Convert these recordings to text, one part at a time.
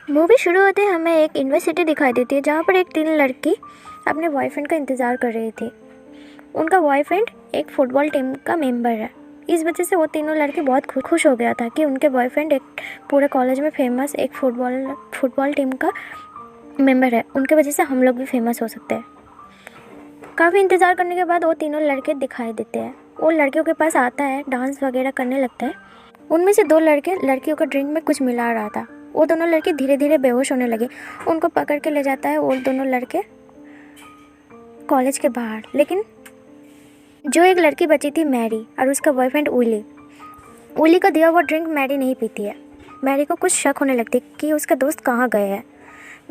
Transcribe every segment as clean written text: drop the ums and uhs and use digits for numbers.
Movie शुरू होते ही हमें एक यूनिवर्सिटी दिखाई देती है जहाँ पर एक तीन लड़की अपने बॉयफ्रेंड का इंतज़ार कर रही थी। उनका बॉयफ्रेंड एक फुटबॉल टीम का मेंबर है। इस वजह से वो तीनों लड़के बहुत खुश हो गया था कि उनके बॉयफ्रेंड एक पूरे कॉलेज में फेमस एक फुटबॉल टीम का मेंबर है। उनके वजह से हम लोग भी फेमस हो सकते हैं। काफ़ी इंतज़ार करने के बाद वो तीनों लड़के दिखाई देते हैं। वो लड़कियों के पास आता है, डांस वगैरह करने लगता है। उनमें से दो लड़के लड़कियों का ड्रिंक में कुछ मिला रहा था। वो दोनों लड़के धीरे धीरे बेहोश होने लगे। उनको पकड़ के ले जाता है वो दोनों लड़के कॉलेज के बाहर। लेकिन जो एक लड़की बची थी मैरी और उसका बॉयफ्रेंड उली का दिया हुआ ड्रिंक मैरी नहीं पीती है। मैरी को कुछ शक होने लगती कि उसका दोस्त कहाँ गए हैं।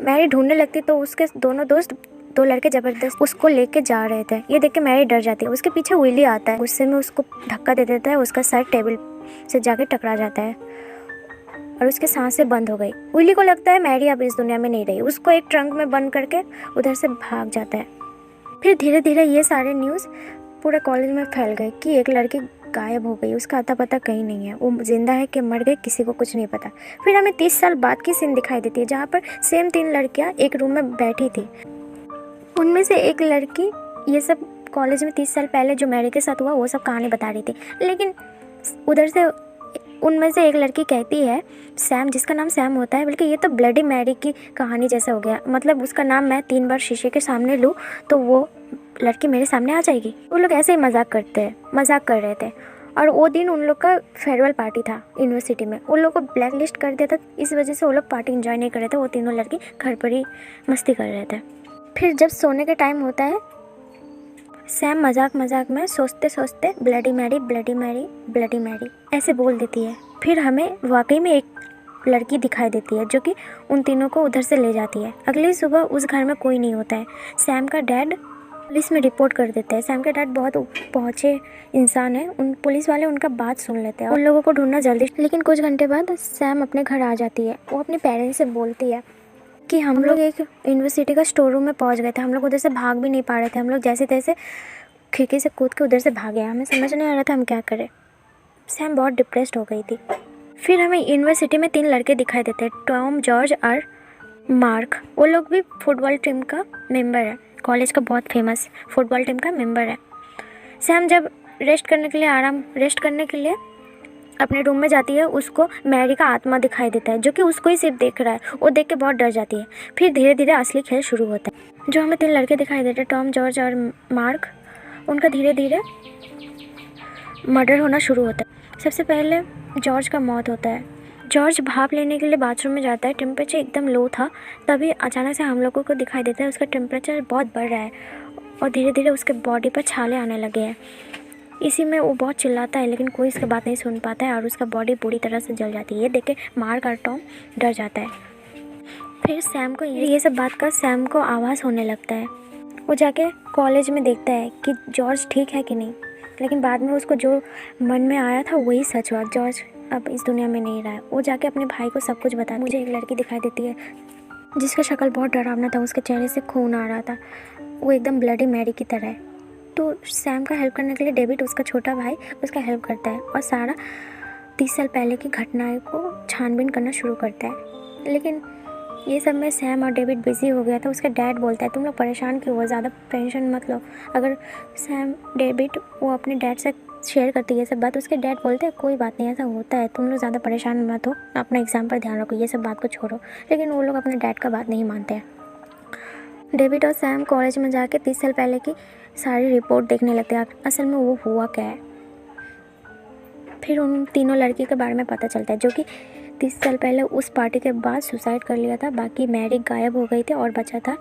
मैरी ढूंढने लगती तो उसके दोनों दोस्त दो लड़के ज़बरदस्त उसको लेके जा रहे थे। ये देख के मैरी डर जाती है। उसके पीछे विली आता है, गुस्से में उसको धक्का दे देता है। उसका सर टेबल से जाके टकरा जाता है और उसके सांसें बंद हो गई। विली को लगता है मैरी अब इस दुनिया में नहीं रही। उसको एक ट्रंक में बंद करके उधर से भाग जाता है। फिर धीरे धीरे ये सारे न्यूज़ पूरे कॉलेज में फैल गए कि एक लड़की गायब हो गई। उसका अता पता कहीं नहीं है। वो जिंदा है कि मर गई किसी को कुछ नहीं पता। फिर हमें 30 साल बाद की सीन दिखाई देती है जहाँ पर सेम तीन लड़कियाँ एक रूम में बैठी थी। उनमें से एक लड़की ये सब कॉलेज में 30 साल पहले जो मैरी के साथ हुआ वो सब कहानी बता रही थी। लेकिन उधर से उनमें से एक लड़की कहती है, सैम, जिसका नाम सैम होता है, बल्कि ये तो ब्लडी मैरी की कहानी जैसा हो गया। मतलब उसका नाम मैं 3 बार शीशे के सामने लूँ तो वो लड़की मेरे सामने आ जाएगी। वो लोग ऐसे ही मजाक कर रहे थे। और वो दिन उन लोग का फेयरवेल पार्टी था यूनिवर्सिटी में। उन लोग को ब्लैक लिस्ट कर दिया था। इस वजह से वो लोग पार्टी एंजॉय नहीं कर रहे थे। वो तीनों लड़की घर पर ही मस्ती कर रहे थे। फिर जब सोने का टाइम होता है, सैम मजाक में सोचते सोचते ब्लडी मैरी ऐसे बोल देती है। फिर हमें वाकई में एक लड़की दिखाई देती है जो कि उन तीनों को उधर से ले जाती है। अगली सुबह उस घर में कोई नहीं होता है। सैम का डैड पुलिस में रिपोर्ट कर देते हैं। सैम के डैड बहुत पहुँचे इंसान है। उन पुलिस वाले उनका बात सुन लेते हैं। उन लोगों को ढूंढना जल्दी। लेकिन कुछ घंटे बाद सैम अपने घर आ जाती है। वो अपने पेरेंट्स से बोलती है कि हम लोग एक यूनिवर्सिटी का स्टोर रूम में पहुंच गए थे। हम लोग उधर से भाग भी नहीं पा रहे थे। हम लोग जैसे तैसे खिड़की से कूद के उधर से भागे। हमें समझ नहीं आ रहा था हम क्या करें। सैम बहुत डिप्रेस्ड हो गई थी। फिर हमें यूनिवर्सिटी में 3 लड़के दिखाई देते हैं, टॉम, जॉर्ज और मार्क। वो लोग भी फुटबॉल टीम का मेंबर है। कॉलेज का बहुत फेमस फुटबॉल टीम का मेंबर है। सैम जब रेस्ट करने के लिए अपने रूम में जाती है, उसको मैरी का आत्मा दिखाई देता है जो कि उसको ही सिर्फ देख रहा है। वो देख के बहुत डर जाती है। फिर धीरे धीरे असली खेल शुरू होता है। जो हमें 3 लड़के दिखाई देते हैं, टॉम, जॉर्ज और मार्क, उनका धीरे धीरे मर्डर होना शुरू होता है। सबसे पहले जॉर्ज का मौत होता है। जॉर्ज भाप लेने के लिए बाथरूम में जाता है। टेम्परेचर एकदम लो था। तभी अचानक से हम लोगों को दिखाई देता है उसका टेम्परेचर बहुत बढ़ रहा है और धीरे धीरे उसके बॉडी पर छाले आने लगे हैं। इसी में वो बहुत चिल्लाता है लेकिन कोई इसका बात नहीं सुन पाता है और उसका बॉडी पूरी तरह से जल जाती है। ये देख के मार्क और टॉम डर जाता है। फिर सैम को ये सब बात का सैम को आभास होने लगता है। वो जाके कॉलेज में देखता है कि जॉर्ज ठीक है कि नहीं। लेकिन बाद में उसको जो मन में आया था वही सच हुआ। जॉर्ज अब इस दुनिया में नहीं रहा है। वो जाके अपने भाई को सब कुछ बताता है। मुझे एक लड़की दिखाई देती है जिसका शक्ल बहुत डरावना था। उसके चेहरे से खून आ रहा था। वो एकदम ब्लडी मैरी की तरह है। तो सैम का हेल्प करने के लिए डेविड, उसका छोटा भाई, उसका हेल्प करता है और सारा 30 साल पहले की घटनाएं को छानबीन करना शुरू करता है। लेकिन ये सब में सैम और डेविड बिजी हो गया था। उसका डैड बोलता है, तुम लोग परेशान क्यों हो, ज़्यादा टेंशन मत लो। अगर सैम, डेविड वो अपने डैड से शेयर करती है ये सब बात, उसके डैड बोलते हैं कोई बात नहीं, ऐसा होता है, तुम लोग ज़्यादा परेशान मत हो, अपना एग्ज़ाम पर ध्यान रखो, ये सब बात को छोड़ो। लेकिन वो लोग अपने डैड का बात नहीं मानते हैं। डेविड और सैम कॉलेज में जाके 30 साल पहले की सारी रिपोर्ट देखने लगते हैं असल में वो हुआ क्या है। फिर उन तीनों लड़की के बारे में पता चलता है जो कि 30 साल पहले उस पार्टी के बाद सुसाइड कर लिया था। बाकी मैरी गायब हो गई थी और बचा था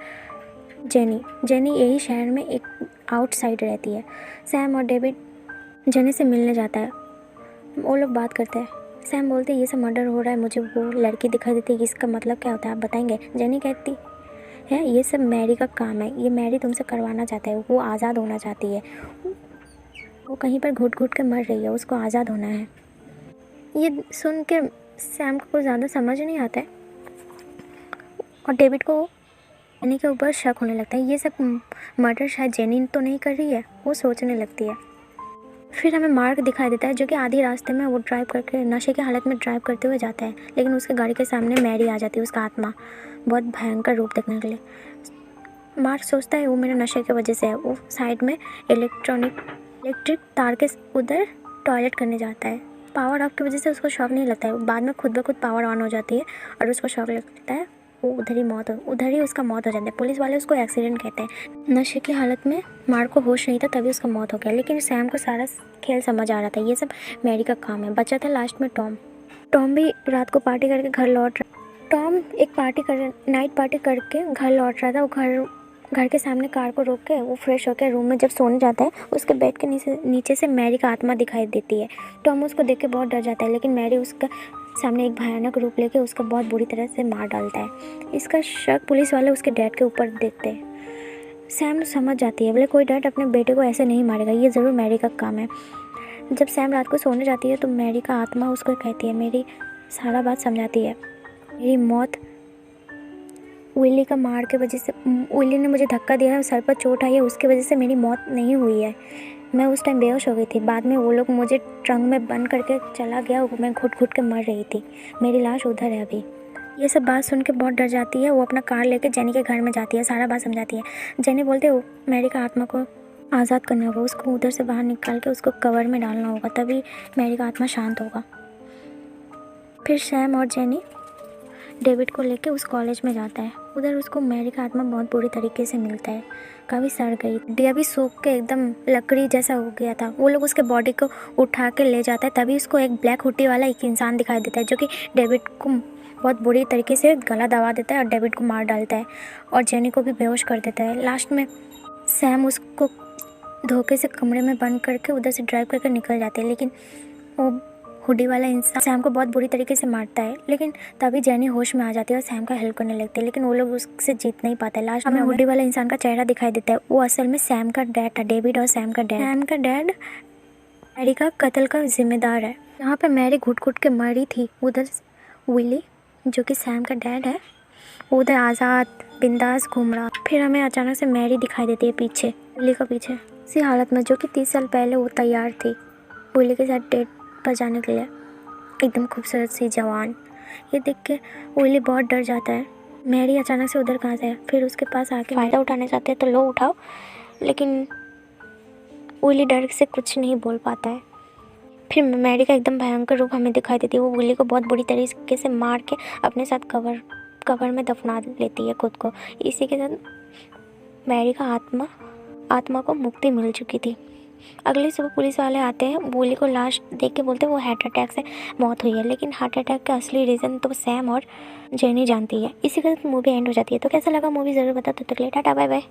जेनी यही शहर में एक आउटसाइड रहती है। सैम और डेविड जेनी से मिलने जाता है। वो लोग बात करते हैं। सैम बोलते हैं ये सब मर्डर हो रहा है, मुझे वो लड़की दिखाई देती है, इसका मतलब क्या होता है आप बताएंगे। जेनी कहती है ये सब मैरी का काम है, ये मैरी तुमसे करवाना चाहता है, वो आज़ाद होना चाहती है, वो कहीं पर घुट घुट के मर रही है, उसको आज़ाद होना है। ये सुन के सैम को कुछ ज़्यादा समझ नहीं आता है और डेविड को जेनी के ऊपर शक होने लगता है। ये सब मर्डर शायद जेनी तो नहीं कर रही है, वो सोचने लगती है। फिर हमें मार्क दिखाई देता है जो कि आधी रास्ते में वो ड्राइव करके नशे की हालत में ड्राइव करते हुए जाता है, लेकिन उसके गाड़ी के सामने मैरी आ जाती है, उसका आत्मा बहुत भयंकर रूप देखने के लिए। मार्क सोचता है वो मेरे नशे की वजह से है। वो साइड में इलेक्ट्रिक तार के उधर टॉयलेट करने जाता है। पावर ऑफ की वजह से उसको शॉक नहीं लगता है, बाद में खुद ब खुद पावर ऑन हो जाती है और उसको शॉक लगता है। वो उधर ही उसका मौत हो जाता है। पुलिस वाले उसको एक्सीडेंट कहते हैं। नशे की हालत में मार्क को होश नहीं था, तभी उसका मौत हो गया। लेकिन सैम को सारा खेल समझ आ रहा था, ये सब मैरी का काम है। बचा था लास्ट में टॉम भी रात को पार्टी करके घर लौट रहा। टॉम एक नाइट पार्टी करके घर लौट रहा था। वो घर के सामने कार को रोक के वो फ्रेश होकर रूम में जब सोने जाता है, उसके बेड के नीचे से मैरी का आत्मा दिखाई देती है। टॉम उसको देख के बहुत डर जाता है, लेकिन मैरी उसका सामने एक भयानक रूप लेके उसका बहुत बुरी तरह से मार डालता है। इसका शक पुलिस वाले उसके डैड के ऊपर देखते हैं। सैम समझ जाती है, बोले कोई डैड अपने बेटे को ऐसे नहीं मारेगा, ये ज़रूर मैरी का काम है। जब सैम रात को सोने जाती है तो मैरी का आत्मा उसको कहती है, मेरी सारा बात समझाती है। मेरी मौत विली का मार के वजह से, विली ने मुझे धक्का दिया है, सर पर चोट आई है, उसकी वजह से मेरी मौत नहीं हुई है। मैं उस टाइम बेहोश हो गई थी। बाद में वो लोग मुझे ट्रंक में बंद करके चला गया, मैं घुट घुट के मर रही थी। मेरी लाश उधर है अभी। ये सब बात सुन के बहुत डर जाती है। वो अपना कार लेके जेनी के घर में जाती है, सारा बात समझाती है। जेनी बोलते हो मैरी का आत्मा को आज़ाद करना होगा, उसको उधर से बाहर निकाल के उसको कवर में डालना होगा, तभी मैरी का आत्मा शांत होगा। फिर सैम और जेनी डेविड को लेके उस कॉलेज में जाता है। उधर उसको मैरी का आत्मा बहुत बुरी तरीके से मिलता है। काफ़ी सड़ गई थी, अभी सूख के एकदम लकड़ी जैसा हो गया था। वो लोग उसके बॉडी को उठा के ले जाता है, तभी उसको एक ब्लैक हुडी वाला एक इंसान दिखाई देता है जो कि डेविड को बहुत बुरी तरीके से गला दबा देता है और डेविड को मार डालता है और जेनी को भी बेहोश कर देता है। लास्ट में सैम उसको धोखे से कमरे में बंद करके उधर से ड्राइव करके निकल जाते हैं, लेकिन वो हुडी वाला इंसान सैम को बहुत बुरी तरीके से मारता है। लेकिन तभी जेनी होश में आ जाती है और सैम का हेल्प करने लगती है, लेकिन वो लोग उससे जीत नहीं पाते। लास्ट में हुडी वाला इंसान का चेहरा दिखाई देता है। वो असल में सैम का डैड था, डेविड और सैम का डैड मैरी का कत्ल का जिम्मेदार है। यहाँ पे मैरी घुट घुट के मरी थी। उधर विली जो कि सैम का डैड है, उधर आज़ाद बिंदास घूम रहा। फिर हमें अचानक से मैरी दिखाई देती है पीछे, विली का पीछे इसी हालत में, जो कि 30 साल पहले वो तैयार थी विली के साथ डेट पर जाने के लिए। एकदम खूबसूरत सी जवान। ये देख के विली बहुत डर जाता है। मैरी अचानक से उधर कहाँ से है, फिर उसके पास आके फ़ायदा उठाने जाते हैं तो लो उठाओ, लेकिन विली डर से कुछ नहीं बोल पाता है। फिर मैरी का एकदम भयंकर रूप हमें दिखाई देती है। वो विली को बहुत बुरी तरीके से मार के अपने साथ कवर में दफना लेती है खुद को। इसी के साथ मैरी का आत्मा को मुक्ति मिल चुकी थी। अगले सुबह पुलिस वाले आते हैं। विली को लाश देख के बोलते हैं वो हार्ट अटैक से मौत हुई है, लेकिन हार्ट अटैक का असली रीज़न तो सैम और जेनी जानती है। इसी के साथ मूवी एंड हो जाती है। तो कैसा लगा मूवी ज़रूर बता। तब तक के लिए टाटा बाय बाय।